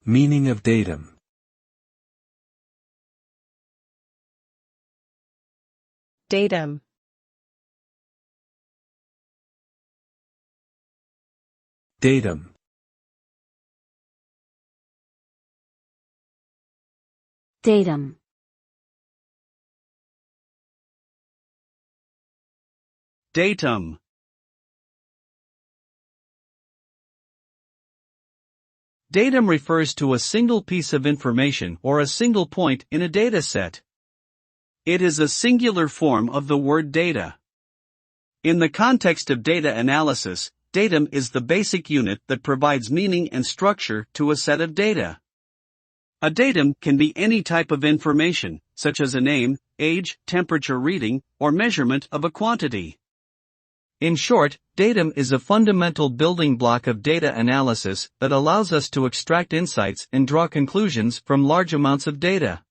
Meaning of datum. Datum. Datum. Datum. Datum. Datum refers to a single piece of information or a single point in a data set. It is a singular form of the word data. In the context of data analysis, datum is the basic unit that provides meaning and structure to a set of data. A datum can be any type of information, such as a name, age, temperature reading, or measurement of a quantity. In short, datum is a fundamental building block of data analysis that allows us to extract insights and draw conclusions from large amounts of data.